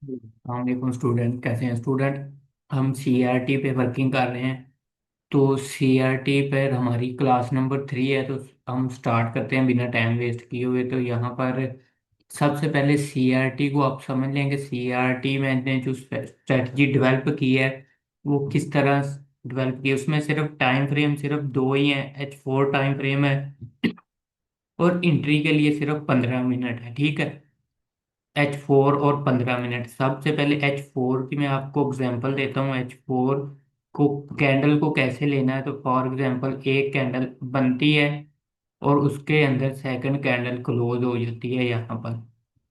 हम स्टूडेंट कैसे हैं स्टूडेंट। हम सीआरटी पे वर्किंग कर रहे हैं। तो सीआरटी पर हमारी क्लास नंबर 3 है। तो हम स्टार्ट करते हैं बिना टाइम वेस्ट किए हुए। तो यहाँ पर सबसे पहले सीआरटी को आप समझ लेंगे। सीआरटी मैंने जो स्ट्रेटजी डेवलप की है वो किस तरह डेवलप की है। उसमें सिर्फ टाइम फ्रेम सिर्फ दो ही है, H4 टाइम फ्रेम है और एंट्री के लिए सिर्फ 15 मिनट है। ठीक है, H4 और 15 मिनट। सबसे पहले H4 की मैं आपको एग्जांपल देता हूँ। H4 को कैंडल को कैसे लेना है। तो फॉर एग्जांपल एक कैंडल बनती है और उसके अंदर सेकंड कैंडल क्लोज हो जाती है यहाँ पर।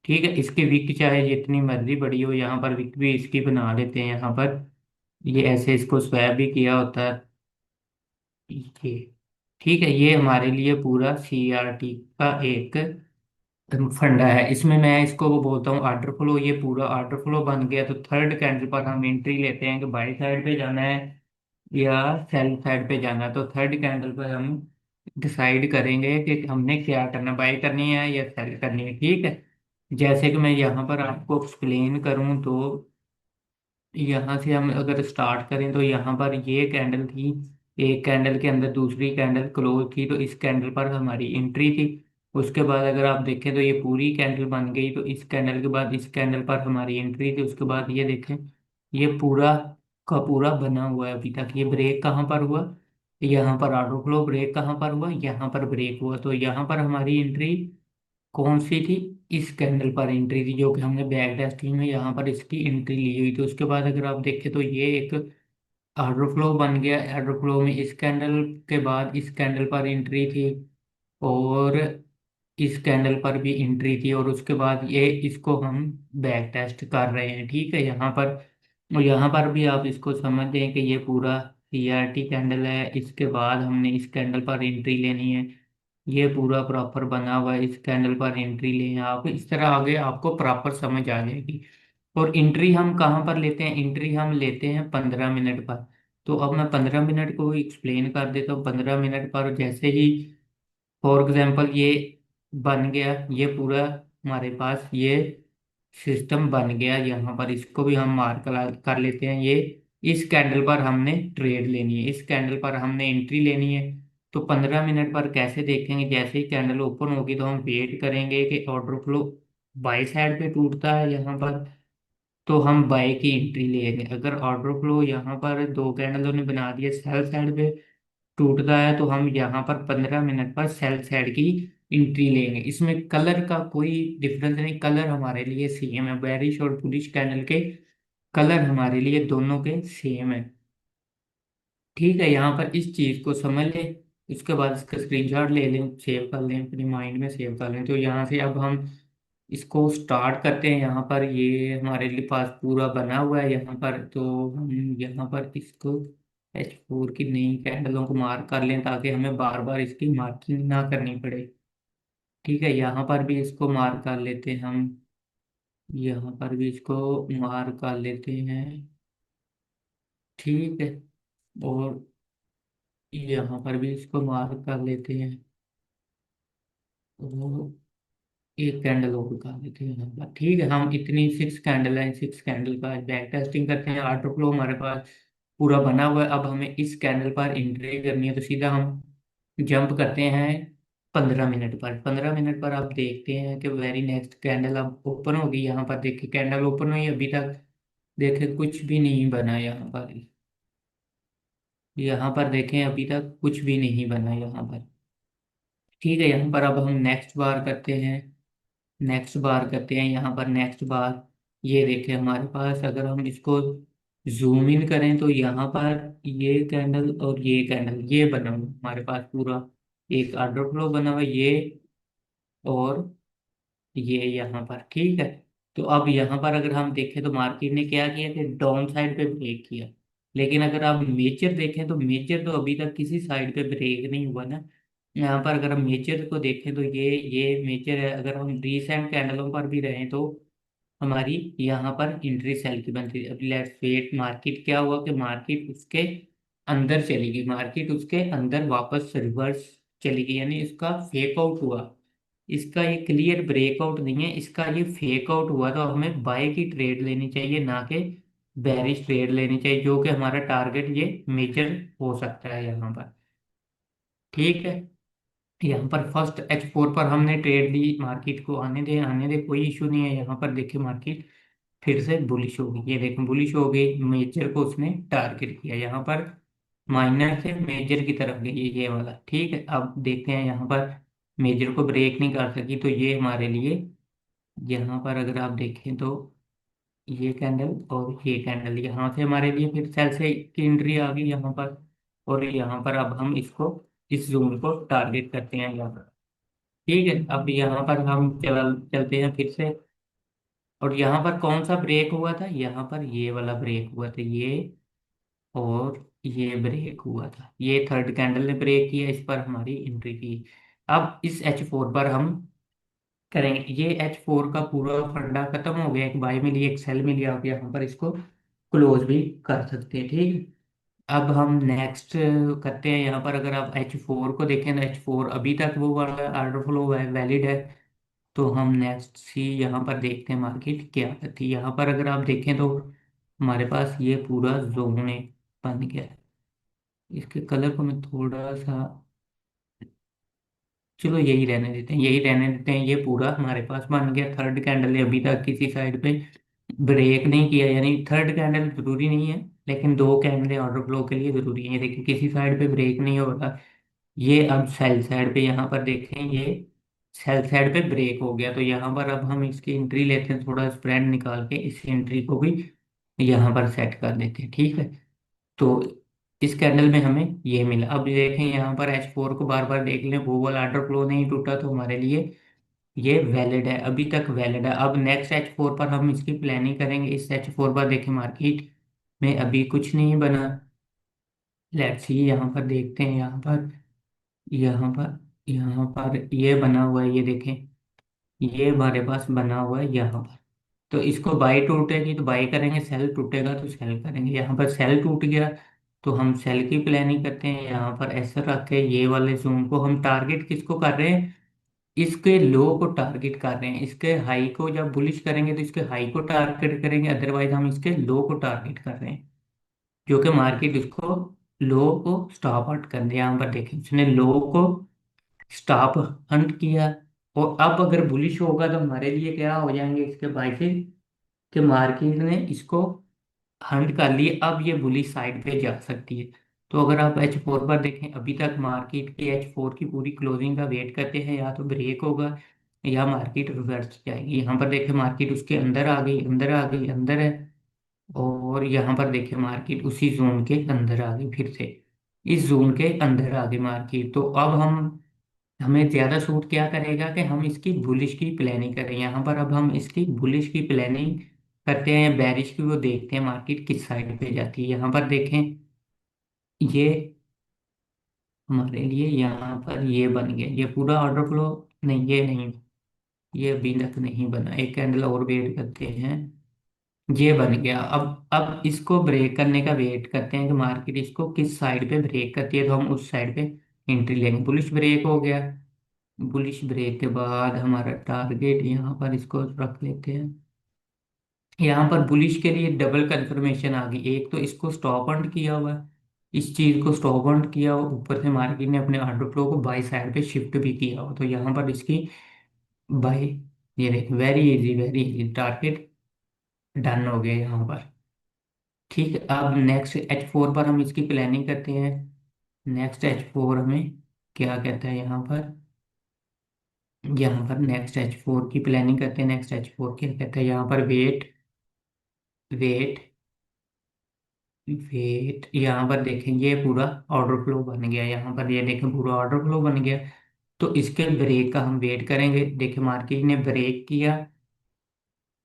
ठीक है, इसकी विक चाहे जितनी मर्जी बड़ी हो, यहाँ पर विक भी इसकी बना लेते हैं। यहाँ पर ये ऐसे इसको स्वैप भी किया होता है ये। ठीक है, ये हमारे लिए पूरा सीआरटी का एक फंडा है। इसमें मैं इसको वो बोलता हूँ ऑर्डर फ्लो। ये पूरा ऑर्डर फ्लो बन गया। तो थर्ड कैंडल पर हम एंट्री लेते हैं कि बाई साइड पे जाना है या सेल साइड पे जाना है। तो थर्ड कैंडल पर हम डिसाइड करेंगे कि हमने क्या करना, बाई करनी है या सेल करनी है। ठीक है, जैसे कि मैं यहाँ पर आपको एक्सप्लेन करूँ तो यहाँ से हम अगर स्टार्ट करें तो यहाँ पर ये कैंडल थी, एक कैंडल के अंदर दूसरी कैंडल क्लोज थी, तो इस कैंडल पर हमारी एंट्री थी। उसके बाद अगर आप देखें तो ये पूरी कैंडल बन गई। तो इस कैंडल के बाद इस कैंडल पर हमारी एंट्री थी। उसके बाद ये देखें, ये पूरा का पूरा बना हुआ है अभी तक। ये ब्रेक कहाँ पर हुआ, यहाँ पर ऑटो फ्लो। ब्रेक कहाँ पर हुआ, यहाँ पर ब्रेक हुआ। तो यहाँ पर हमारी एंट्री कौन सी थी, इस कैंडल पर एंट्री थी, जो कि हमने बैक टेस्टिंग में यहाँ पर इसकी एंट्री ली हुई थी। उसके बाद अगर आप देखें तो ये एक ऑर्डर फ्लो बन गया। ऑर्डर फ्लो में इस कैंडल के बाद इस कैंडल पर एंट्री थी और इस कैंडल पर भी एंट्री थी। और उसके बाद ये इसको हम बैक टेस्ट कर रहे हैं। ठीक है, यहाँ पर और यहाँ पर भी आप इसको समझ दें कि ये पूरा सीआरटी कैंडल है। इसके बाद हमने इस कैंडल पर एंट्री लेनी है। ये पूरा प्रॉपर बना हुआ है। इस कैंडल पर एंट्री लें आप, इस तरह आगे आपको प्रॉपर समझ आ जाएगी। और एंट्री हम कहाँ पर लेते हैं, एंट्री हम लेते हैं 15 मिनट पर। तो अब मैं 15 मिनट को एक्सप्लेन कर देता हूँ। 15 मिनट पर जैसे ही फॉर एग्जाम्पल ये बन गया, ये पूरा हमारे पास ये सिस्टम बन गया। यहाँ पर इसको भी हम मार्क कर लेते हैं। ये इस कैंडल पर हमने ट्रेड लेनी है, इस कैंडल पर हमने एंट्री लेनी है। तो 15 मिनट पर कैसे देखेंगे, जैसे ही कैंडल ओपन होगी तो हम वेट करेंगे कि ऑर्डर फ्लो बाई साइड पे टूटता है यहाँ पर, तो हम बाई की एंट्री लेंगे। अगर ऑर्डर फ्लो यहाँ पर दो कैंडलों ने बना दिया सेल साइड पे टूटता है, तो हम यहाँ पर 15 मिनट पर सेल साइड की एंट्री लेंगे। इसमें कलर का कोई डिफरेंस नहीं, कलर हमारे लिए सेम है। बेरिश और बुलिश कैंडल के कलर हमारे लिए दोनों के सेम है। ठीक है, यहाँ पर इस चीज को समझ लें। उसके बाद इसका स्क्रीनशॉट ले लें, सेव कर लें, अपनी माइंड में सेव कर लें। तो यहाँ से अब हम इसको स्टार्ट करते हैं। यहाँ पर ये हमारे लिए पास पूरा बना हुआ है। यहाँ पर तो हम यहाँ पर इसको H4 की नई कैंडलों को मार्क कर लें ताकि हमें बार बार इसकी मार्किंग ना करनी पड़े। ठीक है, यहाँ पर भी इसको मार्क कर लेते हैं हम, यहाँ पर भी इसको मार्क कर लेते हैं। ठीक है, और यहाँ पर भी इसको मार्क कर लेते हैं और एक कैंडल और कर देते हैं यहाँ पर। ठीक है, हम इतनी 6 कैंडल है, 6 कैंडल का बैक टेस्टिंग करते हैं। ऑटो फ्लो हमारे पास पूरा बना हुआ है। अब हमें इस कैंडल पर एंट्री करनी है। तो सीधा हम जंप करते हैं 15 मिनट पर। 15 मिनट पर आप देखते हैं कि वेरी नेक्स्ट कैंडल अब ओपन होगी। यहाँ पर देखिए कैंडल ओपन हुई, अभी तक देखे कुछ भी नहीं बना यहाँ पर। यहाँ पर देखें अभी तक कुछ भी नहीं बना यहाँ पर। ठीक है, यहाँ पर अब हम नेक्स्ट बार करते हैं, नेक्स्ट बार करते हैं। यहाँ पर नेक्स्ट बार ये देखें हमारे पास, अगर हम इसको जूम इन करें तो यहाँ पर ये कैंडल और ये कैंडल ये बना हुआ है हमारे पास पूरा एक ऑर्डर फ्लो बना हुआ है, ये और ये यहाँ पर। ठीक है, तो अब यहाँ पर अगर हम देखें तो मार्केट ने क्या किया कि डाउन साइड पे ब्रेक किया। लेकिन अगर आप मेजर देखें तो मेजर तो अभी तक किसी साइड पे ब्रेक नहीं हुआ ना। यहाँ पर अगर हम मेजर को देखें तो ये मेजर है। अगर हम रीसेंट कैंडलों पर भी रहें तो हमारी यहाँ पर इंट्री सेल की बनती है। अब लेट्स वेट, मार्केट क्या हुआ कि मार्केट उसके अंदर चली गई, मार्केट उसके अंदर वापस रिवर्स चली गई, यानी इसका फेक आउट हुआ। इसका ये क्लियर ब्रेकआउट नहीं है, इसका ये फेक आउट हुआ, तो हमें बाय की ट्रेड लेनी चाहिए, ना कि बेरिश ट्रेड लेनी चाहिए, जो कि हमारा टारगेट ये मेजर हो सकता है यहाँ पर। ठीक है, यहाँ पर फर्स्ट H4 पर हमने ट्रेड ली, मार्केट को आने दे आने दे, कोई इशू नहीं है। यहाँ पर देखिए मार्केट फिर से बुलिश हो गई, ये देखो बुलिश हो गई, मेजर को उसने टारगेट किया यहाँ पर, माइनर से मेजर की तरफ गई ये वाला। ठीक है, अब देखते हैं यहाँ पर मेजर को ब्रेक नहीं कर सकी, तो ये हमारे लिए यहाँ पर अगर आप देखें तो ये कैंडल और ये कैंडल यहाँ से हमारे लिए फिर सेल से की एंट्री आ गई यहाँ पर। और यहाँ पर अब हम इसको, इस जोन को टारगेट करते हैं यहाँ पर। ठीक है, अब यहाँ पर हम चलते हैं फिर से। और यहाँ पर कौन सा ब्रेक हुआ था, यहाँ पर ये वाला ब्रेक हुआ था, ये और ये ब्रेक हुआ था, ये थर्ड कैंडल ने ब्रेक किया, इस पर हमारी एंट्री की। अब इस H4 पर हम करेंगे, ये H4 का पूरा फंडा खत्म हो गया, एक बाय मिली एक सेल मिली, आप यहाँ पर इसको क्लोज भी कर सकते हैं। ठीक है, अब हम नेक्स्ट करते हैं। यहाँ पर अगर आप H4 को देखें तो H4 अभी तक वो वाला ऑर्डर फ्लो है, वैलिड है। तो हम नेक्स्ट सी यहाँ पर देखते हैं मार्केट क्या करती है। यहाँ पर अगर आप देखें तो हमारे पास ये पूरा जोन बन गया है। इसके कलर को मैं थोड़ा सा, चलो यही रहने देते हैं, यही रहने देते हैं। ये पूरा हमारे पास बन गया, थर्ड कैंडल ने अभी तक किसी साइड पे ब्रेक नहीं किया, यानी थर्ड कैंडल जरूरी नहीं है, लेकिन दो कैंडल ऑर्डर फ्लो के लिए जरूरी है। ये देखिए किसी साइड पे ब्रेक नहीं हो रहा, ये अब सेल साइड पे यहाँ पर देखें, ये सेल साइड पे ब्रेक हो गया, तो यहाँ पर अब हम इसकी एंट्री लेते हैं, थोड़ा स्प्रेड निकाल के इस एंट्री को भी यहाँ पर सेट कर देते हैं। ठीक है, तो इस कैंडल में हमें ये मिला। अब देखें यहाँ पर H4 को बार बार देख लें, वो वाला ऑर्डर फ्लो नहीं टूटा, तो हमारे लिए ये वैलिड है, अभी तक वैलिड है। अब नेक्स्ट H4 पर हम इसकी प्लानिंग करेंगे। इस H4 पर देखें मार्केट में अभी कुछ नहीं बना, लेट्स सी यहाँ पर देखते हैं, यहाँ पर ये बना हुआ है, ये देखें, ये हमारे पास बना हुआ है यहाँ पर। तो इसको बाई टूटेगी तो बाई करेंगे, सेल टूटेगा तो सेल करेंगे। यहाँ पर सेल टूट गया तो हम सेल की प्लानिंग करते हैं। यहाँ पर ऐसा रख के ये वाले जोन को हम टारगेट किसको कर रहे हैं, इसके लो को टारगेट कर रहे हैं। इसके हाई को जब बुलिश करेंगे तो इसके हाई को टारगेट करेंगे, अदरवाइज हम इसके लो को टारगेट कर रहे हैं, जो कि मार्केट इसको लो को स्टॉप आउट कर दिया। यहाँ पर देखें उसने लो को स्टॉप हंट किया। और अब अगर बुलिश होगा तो हमारे लिए क्या हो जाएंगे इसके बाय से, कि मार्केट ने इसको हंट कर लिए, अब ये बुलिश साइड पे जा सकती है। तो अगर आप H4 पर देखें, अभी तक मार्केट के H4 की पूरी क्लोजिंग का वेट करते हैं, या तो ब्रेक होगा या मार्केट रिवर्स जाएगी। यहाँ पर देखें मार्केट उसके अंदर आ गई, अंदर आ गई, अंदर है। और यहाँ पर देखें मार्केट उसी जोन के अंदर आ गई, फिर से इस जोन के अंदर आ गई मार्केट। तो अब हम, हमें ज्यादा सूट क्या करेगा कि हम इसकी बुलिश की प्लानिंग करें। यहाँ पर अब हम इसकी बुलिश की प्लानिंग करते हैं, बैरिश की वो देखते हैं मार्केट किस साइड पे जाती है। यहाँ पर देखें, ये हमारे लिए यहाँ पर ये बन गया, ये पूरा ऑर्डर फ्लो, नहीं ये नहीं, ये अभी तक नहीं बना, एक कैंडल और वेट करते हैं। ये बन गया, अब इसको ब्रेक करने का वेट करते हैं कि मार्केट इसको किस साइड पे ब्रेक करती है, तो हम उस साइड पे एंट्री लेंगे। बुलिश ब्रेक हो गया, बुलिश ब्रेक के बाद हमारा टारगेट यहाँ पर इसको रख लेते हैं। यहाँ पर बुलिश के लिए डबल कंफर्मेशन आ गई, एक तो इसको स्टॉप हंट किया हुआ है, इस चीज को स्टॉप हंट किया हुआ, ऊपर से मार्केट ने अपने ऑर्डर फ्लो को बाई साइड पे शिफ्ट भी किया हुआ, तो यहाँ पर इसकी बाई, ये देख वेरी इजी टारगेट डन हो गया यहाँ पर। ठीक है, अब नेक्स्ट H4 पर हम इसकी प्लानिंग करते हैं। नेक्स्ट H4 हमें क्या कहता है यहाँ पर, यहाँ पर नेक्स्ट H4 की प्लानिंग करते हैं। नेक्स्ट H4 क्या कहता है यहाँ पर, वेट वेट वेट, यहाँ पर देखें ये पूरा ऑर्डर फ्लो बन गया, यहाँ पर ये देखें पूरा ऑर्डर फ्लो बन गया। तो इसके ब्रेक का हम वेट करेंगे। देखिए मार्केट ने ब्रेक किया,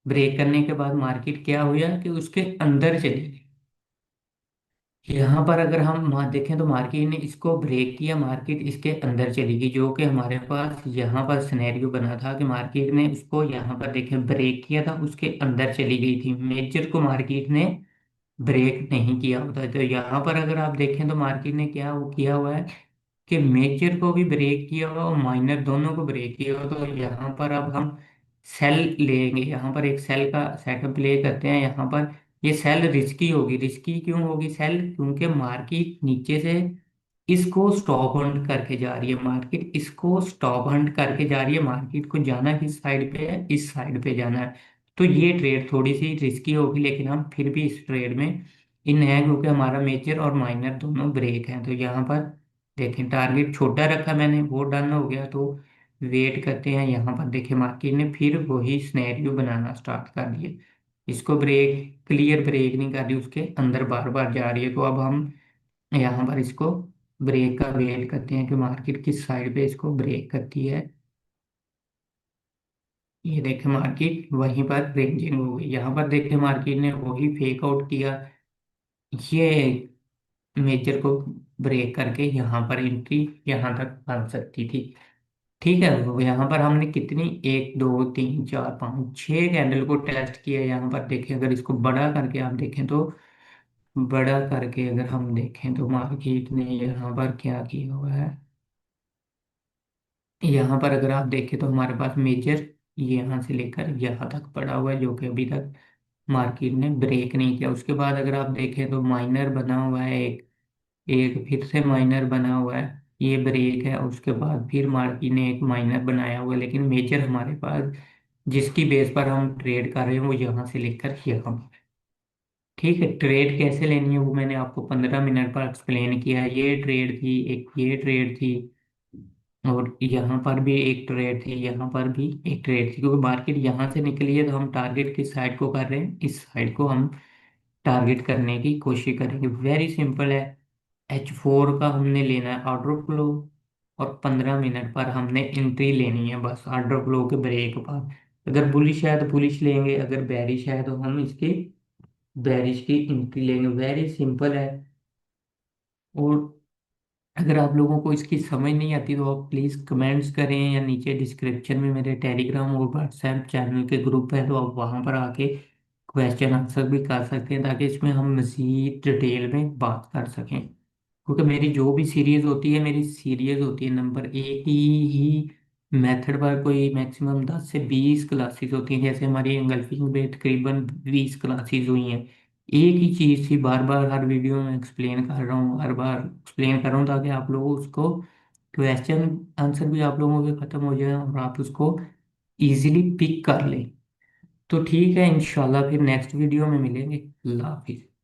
ब्रेक करने के बाद मार्केट क्या हुआ कि उसके अंदर चली गई। यहाँ पर अगर हम वहाँ देखें तो मार्केट ने इसको ब्रेक किया, मार्केट इसके अंदर चली गई, जो कि हमारे पास यहाँ पर सिनेरियो बना था कि मार्केट ने उसको यहाँ पर देखें ब्रेक किया था, उसके अंदर चली गई थी, मेजर को मार्केट ने ब्रेक नहीं किया होता। तो यहाँ पर अगर आप देखें तो मार्केट ने क्या वो किया हुआ है, कि मेजर को भी ब्रेक किया हुआ और माइनर दोनों को ब्रेक किया हुआ। तो यहाँ पर अब हम सेल लेंगे, यहाँ पर एक सेल का सेटअप प्ले करते हैं यहाँ पर। ये सेल रिस्की होगी, रिस्की क्यों होगी सेल, क्योंकि मार्केट नीचे से इसको स्टॉप हंट करके जा रही है, मार्केट इसको स्टॉप हंट करके जा रही है। मार्केट को जाना किस साइड पे है, इस साइड पे जाना है। तो ये ट्रेड थोड़ी सी रिस्की होगी, लेकिन हम फिर भी इस ट्रेड में इन है, क्योंकि हमारा मेजर और माइनर दोनों ब्रेक हैं। तो यहाँ पर देखें टारगेट छोटा रखा मैंने, वो डन हो गया। तो वेट करते हैं, यहाँ पर देखें मार्केट ने फिर वही स्नैरियो बनाना स्टार्ट कर दिया। इसको ब्रेक, क्लियर ब्रेक नहीं कर रही, उसके अंदर बार बार जा रही है। तो अब हम यहाँ पर इसको ब्रेक का वेट करते हैं कि मार्केट किस साइड पे इसको ब्रेक करती है। ये देखें मार्केट वहीं पर रेंजिंग हो गई, यहाँ पर देखें मार्केट ने वही फेक आउट किया। ये मेजर को ब्रेक करके यहाँ पर एंट्री यहाँ तक बन सकती थी। ठीक है, वो यहाँ पर हमने कितनी, एक दो तीन चार पाँच छः कैंडल को टेस्ट किया। यहाँ पर देखें, अगर इसको बड़ा करके आप देखें तो, बड़ा करके अगर हम देखें तो मार्केट ने यहाँ पर क्या किया हुआ है। यहाँ पर अगर आप देखें तो हमारे पास मेजर यहाँ से लेकर यहाँ तक पड़ा हुआ है, जो कि अभी तक मार्केट ने ब्रेक नहीं किया। उसके बाद अगर आप देखें तो माइनर बना हुआ है एक, एक फिर से माइनर बना हुआ है, ये ब्रेक है। उसके बाद फिर मार्केट ने एक माइनर बनाया हुआ है, लेकिन मेजर हमारे पास जिसकी बेस पर हम ट्रेड कर रहे हैं वो यहाँ से लेकर यहाँ पर। ठीक है, ट्रेड कैसे लेनी है वो मैंने आपको 15 मिनट पर एक्सप्लेन किया है। ये ट्रेड थी एक, ये ट्रेड थी, और यहाँ पर भी एक ट्रेड थी, यहाँ पर भी एक ट्रेड थी। क्योंकि मार्केट यहाँ से निकली है तो हम टारगेट किस साइड को कर रहे हैं, इस साइड को हम टारगेट करने की कोशिश करेंगे। वेरी सिंपल है। H4 का हमने लेना है ऑर्डर फ्लो, और 15 मिनट पर हमने एंट्री लेनी है बस ऑर्डर फ्लो के ब्रेक पर। अगर बुलिश है तो बुलिश लेंगे, अगर बेरिश है तो हम इसकी बेरिश की एंट्री लेंगे। वेरी सिंपल है। और अगर आप लोगों को इसकी समझ नहीं आती तो आप प्लीज़ कमेंट्स करें, या नीचे डिस्क्रिप्शन में मेरे टेलीग्राम और व्हाट्सएप चैनल के ग्रुप है, तो आप वहाँ पर आके क्वेश्चन आंसर भी कर सकते हैं, ताकि इसमें हम मज़ीद डिटेल में बात कर सकें। क्योंकि मेरी जो भी सीरीज़ होती है, मेरी सीरीज़ होती है नंबर एक ही मेथड पर, कोई मैक्सिमम 10 से 20 क्लासेस होती हैं। जैसे हमारी एंगल्फिंग में तकरीबन 20 क्लासेस हुई हैं। एक ही चीज़ थी, बार बार हर वीडियो में एक्सप्लेन कर रहा हूँ, हर बार एक्सप्लेन कर रहा हूँ, ताकि आप लोगों उसको क्वेश्चन आंसर भी आप लोगों के ख़त्म हो जाए और आप उसको इजीली पिक कर लें। तो ठीक है, इंशाल्लाह फिर नेक्स्ट वीडियो में मिलेंगे। अल्लाह हाफिज़।